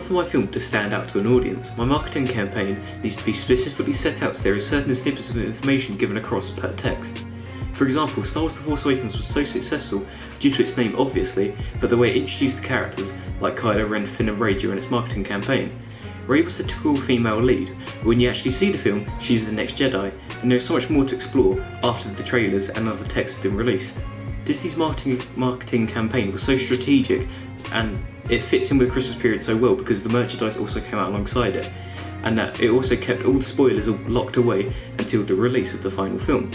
for my film to stand out to an audience, my marketing campaign needs to be specifically set out so there are certain snippets of information given across per text. For example, Star Wars The Force Awakens was so successful due to its name obviously, but the way it introduced the characters like Kylo Ren, Finn and Rey during its marketing campaign. Rey was the typical female lead, but when you actually see the film, she's the next Jedi, and there's so much more to explore after the trailers and other texts have been released. Disney's marketing campaign was so strategic, and it fits in with the Christmas period so well because the merchandise also came out alongside it, and that it also kept all the spoilers locked away until the release of the final film.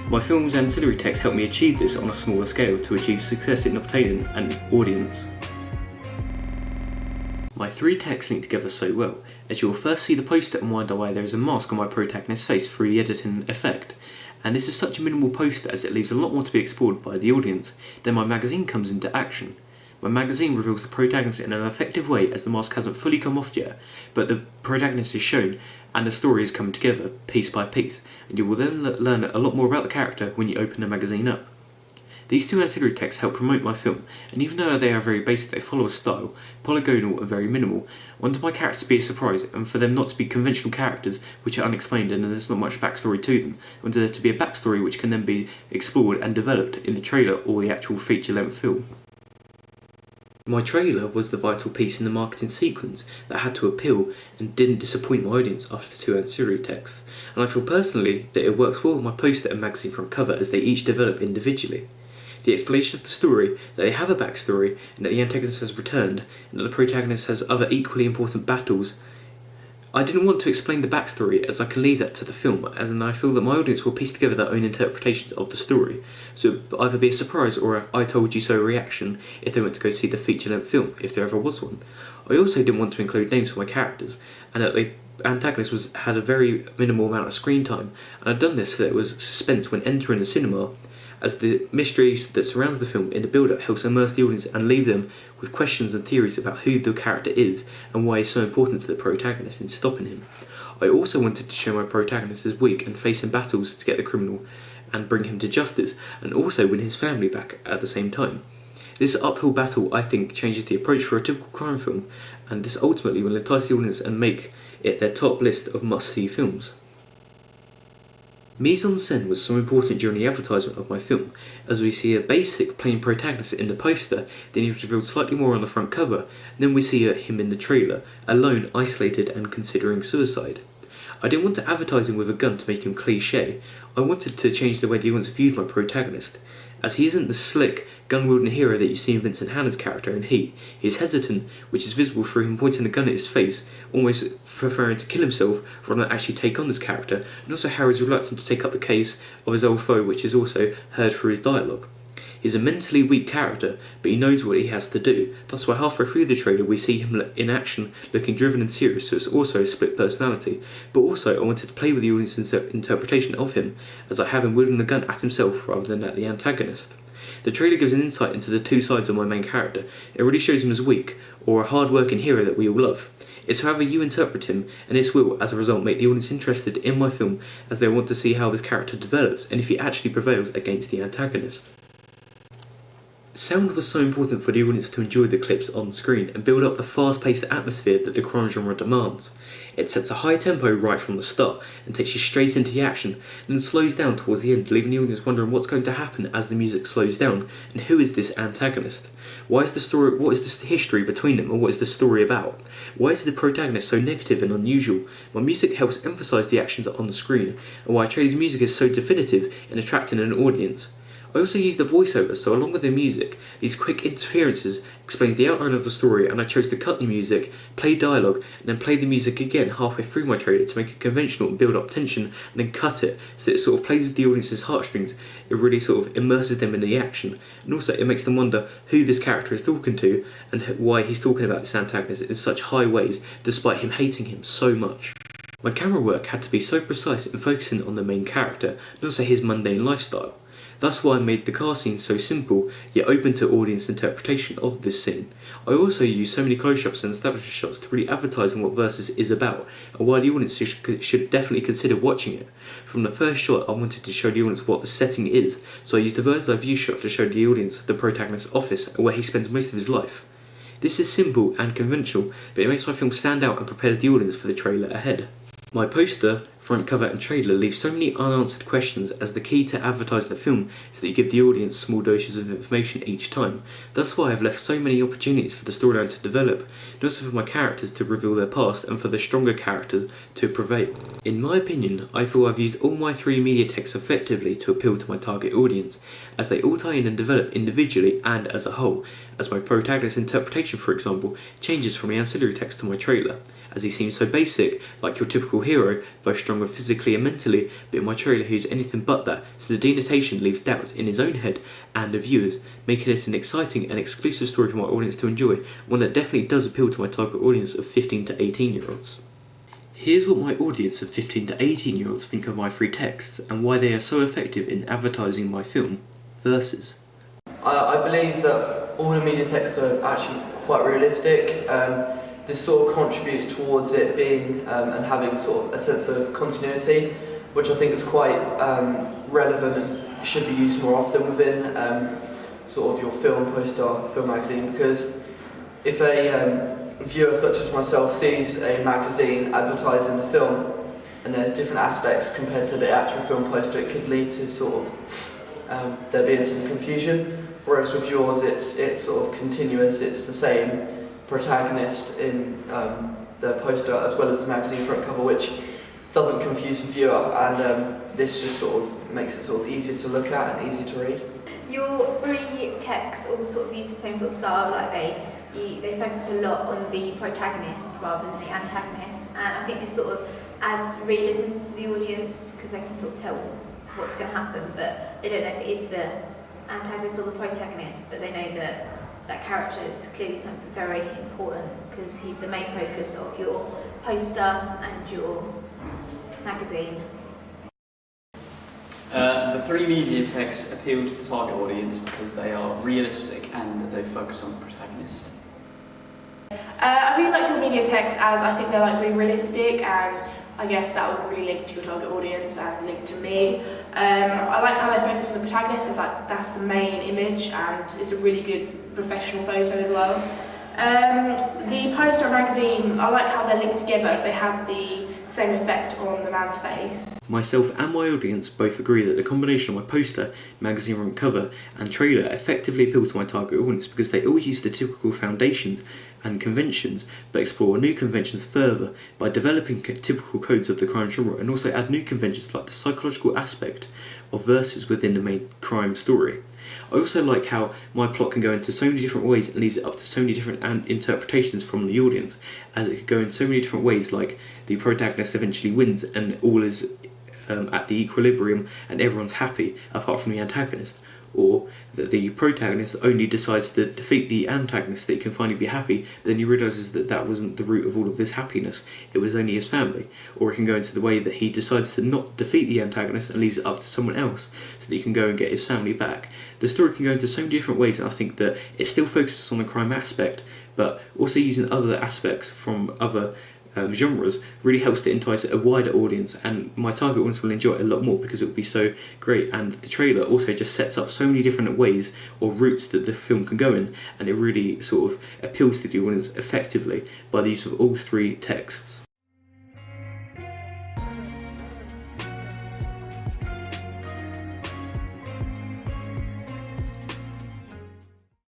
My film's ancillary text helped me achieve this on a smaller scale to achieve success in obtaining an audience. My three texts link together so well, as you will first see the poster and wonder why there is a mask on my protagonist's face through the editing effect. And this is such a minimal poster as it leaves a lot more to be explored by the audience. Then my magazine comes into action. My magazine reveals the protagonist in an effective way as the mask hasn't fully come off yet, but the protagonist is shown and the story is coming together piece by piece, and you will then learn a lot more about the character when you open the magazine up. These two ancillary texts help promote my film, and even though they are very basic, they follow a style, polygonal and very minimal. I wanted my characters to be a surprise, and for them not to be conventional characters which are unexplained and there's not much backstory to them. I wanted there to be a backstory which can then be explored and developed in the trailer or the actual feature-length film. My trailer was the vital piece in the marketing sequence that had to appeal and didn't disappoint my audience after the two ancillary texts, and I feel personally that it works well with my poster and magazine front cover as they each develop individually. The explanation of the story, that they have a backstory, and that the antagonist has returned, and that the protagonist has other equally important battles. I didn't want to explain the backstory as I can leave that to the film, and I feel that my audience will piece together their own interpretations of the story, so it would either be a surprise or a I told you so reaction if they went to go see the feature-length film, if there ever was one. I also didn't want to include names for my characters, and that the antagonist had a very minimal amount of screen time, and I'd done this so that it was suspense when entering the cinema, as the mystery that surrounds the film in the build-up helps immerse the audience and leave them with questions and theories about who the character is and why he's so important to the protagonist in stopping him. I also wanted to show my protagonist as weak and facing battles to get the criminal and bring him to justice, and also win his family back at the same time. This uphill battle, I think, changes the approach for a typical crime film, and this ultimately will entice the audience and make it their top list of must-see films. Mise-en-scène was so important during the advertisement of my film, as we see a basic plain protagonist in the poster, then he was revealed slightly more on the front cover, and then we see him in the trailer, alone, isolated and considering suicide. I didn't want to advertise him with a gun to make him cliché. I wanted to change the way the audience viewed my protagonist, as he isn't the slick, gun-wielding hero that you see in Vincent Hanna's character in Heat. He is hesitant, which is visible through him pointing the gun at his face, almost preferring to kill himself rather than actually take on this character, and also how he's reluctant to take up the case of his old foe, which is also heard through his dialogue. He's a mentally weak character, but he knows what he has to do. That's why halfway through the trailer we see him in action, looking driven and serious, so it's also a split personality. But also I wanted to play with the audience's interpretation of him, as I have him wielding the gun at himself rather than at the antagonist. The trailer gives an insight into the two sides of my main character. It really shows him as weak, or a hard-working hero that we all love. It's however you interpret him, and this will, as a result, make the audience interested in my film, as they want to see how this character develops and if he actually prevails against the antagonist. Sound was so important for the audience to enjoy the clips on screen and build up the fast-paced atmosphere that the crime genre demands. It sets a high tempo right from the start and takes you straight into the action, and then slows down towards the end, leaving the audience wondering what's going to happen as the music slows down, and who is this antagonist? What is the history between them, and what is the story about? Why is the protagonist so negative and unusual? My music helps emphasise the actions on the screen, and why Trey's music is so definitive in attracting an audience. I also used the voiceover, so along with the music, these quick interferences explains the outline of the story, and I chose to cut the music, play dialogue, and then play the music again halfway through my trailer to make it conventional and build up tension, and then cut it, so it sort of plays with the audience's heartstrings. It really sort of immerses them in the action, and also it makes them wonder who this character is talking to, and why he's talking about this antagonist in such high ways, despite him hating him so much. My camera work had to be so precise in focusing on the main character, and also his mundane lifestyle. That's why I made the car scene so simple, yet open to audience interpretation of this scene. I also used so many close-ups and establishing shots to really advertise on what Versus is about, and why the audience should definitely consider watching it. From the first shot, I wanted to show the audience what the setting is, so I used the bird's eye view shot to show the audience the protagonist's office, where he spends most of his life. This is simple and conventional, but it makes my film stand out and prepares the audience for the trailer ahead. My poster, front cover and trailer leave so many unanswered questions, as the key to advertising the film is that you give the audience small doses of information each time. That's why I've left so many opportunities for the storyline to develop, and also for my characters to reveal their past and for the stronger characters to prevail. In my opinion, I feel I've used all my 3 media texts effectively to appeal to my target audience, as they all tie in and develop individually and as a whole, as my protagonist's interpretation, for example, changes from the ancillary text to my trailer, as he seems so basic, like your typical hero, both stronger physically and mentally, but in my trailer he's anything but that, so the denotation leaves doubts in his own head and the viewers, making it an exciting and exclusive story for my audience to enjoy, one that definitely does appeal to my target audience of 15 to 18-year-olds. Here's what my audience of 15 to 18-year-olds think of my 3 texts, and why they are so effective in advertising my film, Versus. I believe that all the media texts are actually quite realistic. This sort of contributes towards it being and having sort of a sense of continuity, which I think is quite relevant and should be used more often within sort of your film poster, film magazine, because if a viewer such as myself sees a magazine advertising the film and there's different aspects compared to the actual film poster, it could lead to sort of there being some confusion, whereas with yours it's sort of continuous, it's the same protagonist in the poster as well as the magazine front cover, which doesn't confuse the viewer, and this just sort of makes it sort of easier to look at and easier to read. Your 3 texts all sort of use the same sort of style, like they focus a lot on the protagonist rather than the antagonist, and I think this sort of adds realism for the audience because they can sort of tell what's going to happen, but they don't know if it is the antagonist or the protagonist, but they know that that character is clearly something very important because he's the main focus of your poster and your magazine. The 3 media texts appeal to the target audience because they are realistic and they focus on the protagonist. I really like your media texts as I think they're like really realistic, and I guess that would really link to your target audience and link to me. I like how they focus on the protagonist, it's like that's the main image and it's a really good professional photo as well. The poster and magazine, I like how they're linked together as they have the same effect on the man's face. Myself and my audience both agree that the combination of my poster, magazine front cover and trailer effectively appeal to my target audience because they all use the typical foundations and conventions, but explore new conventions further by developing typical codes of the crime genre, and also add new conventions like the psychological aspect of verses within the main crime story. I also like how my plot can go into so many different ways and leaves it up to so many different interpretations from the audience, as it could go in so many different ways, like the protagonist eventually wins and all is at the equilibrium and everyone's happy apart from the antagonist, or that the protagonist only decides to defeat the antagonist that he can finally be happy, but then he realises that that wasn't the root of all of his happiness, it was only his family. Or it can go into the way that he decides to not defeat the antagonist and leaves it up to someone else so that he can go and get his family back. The story can go into so many different ways, and I think that it still focuses on the crime aspect, but also using other aspects from other genres really helps to entice a wider audience, and my target audience will enjoy it a lot more because it will be so great. And the trailer also just sets up so many different ways or routes that the film can go in, and it really sort of appeals to the audience effectively by the use of all 3 texts.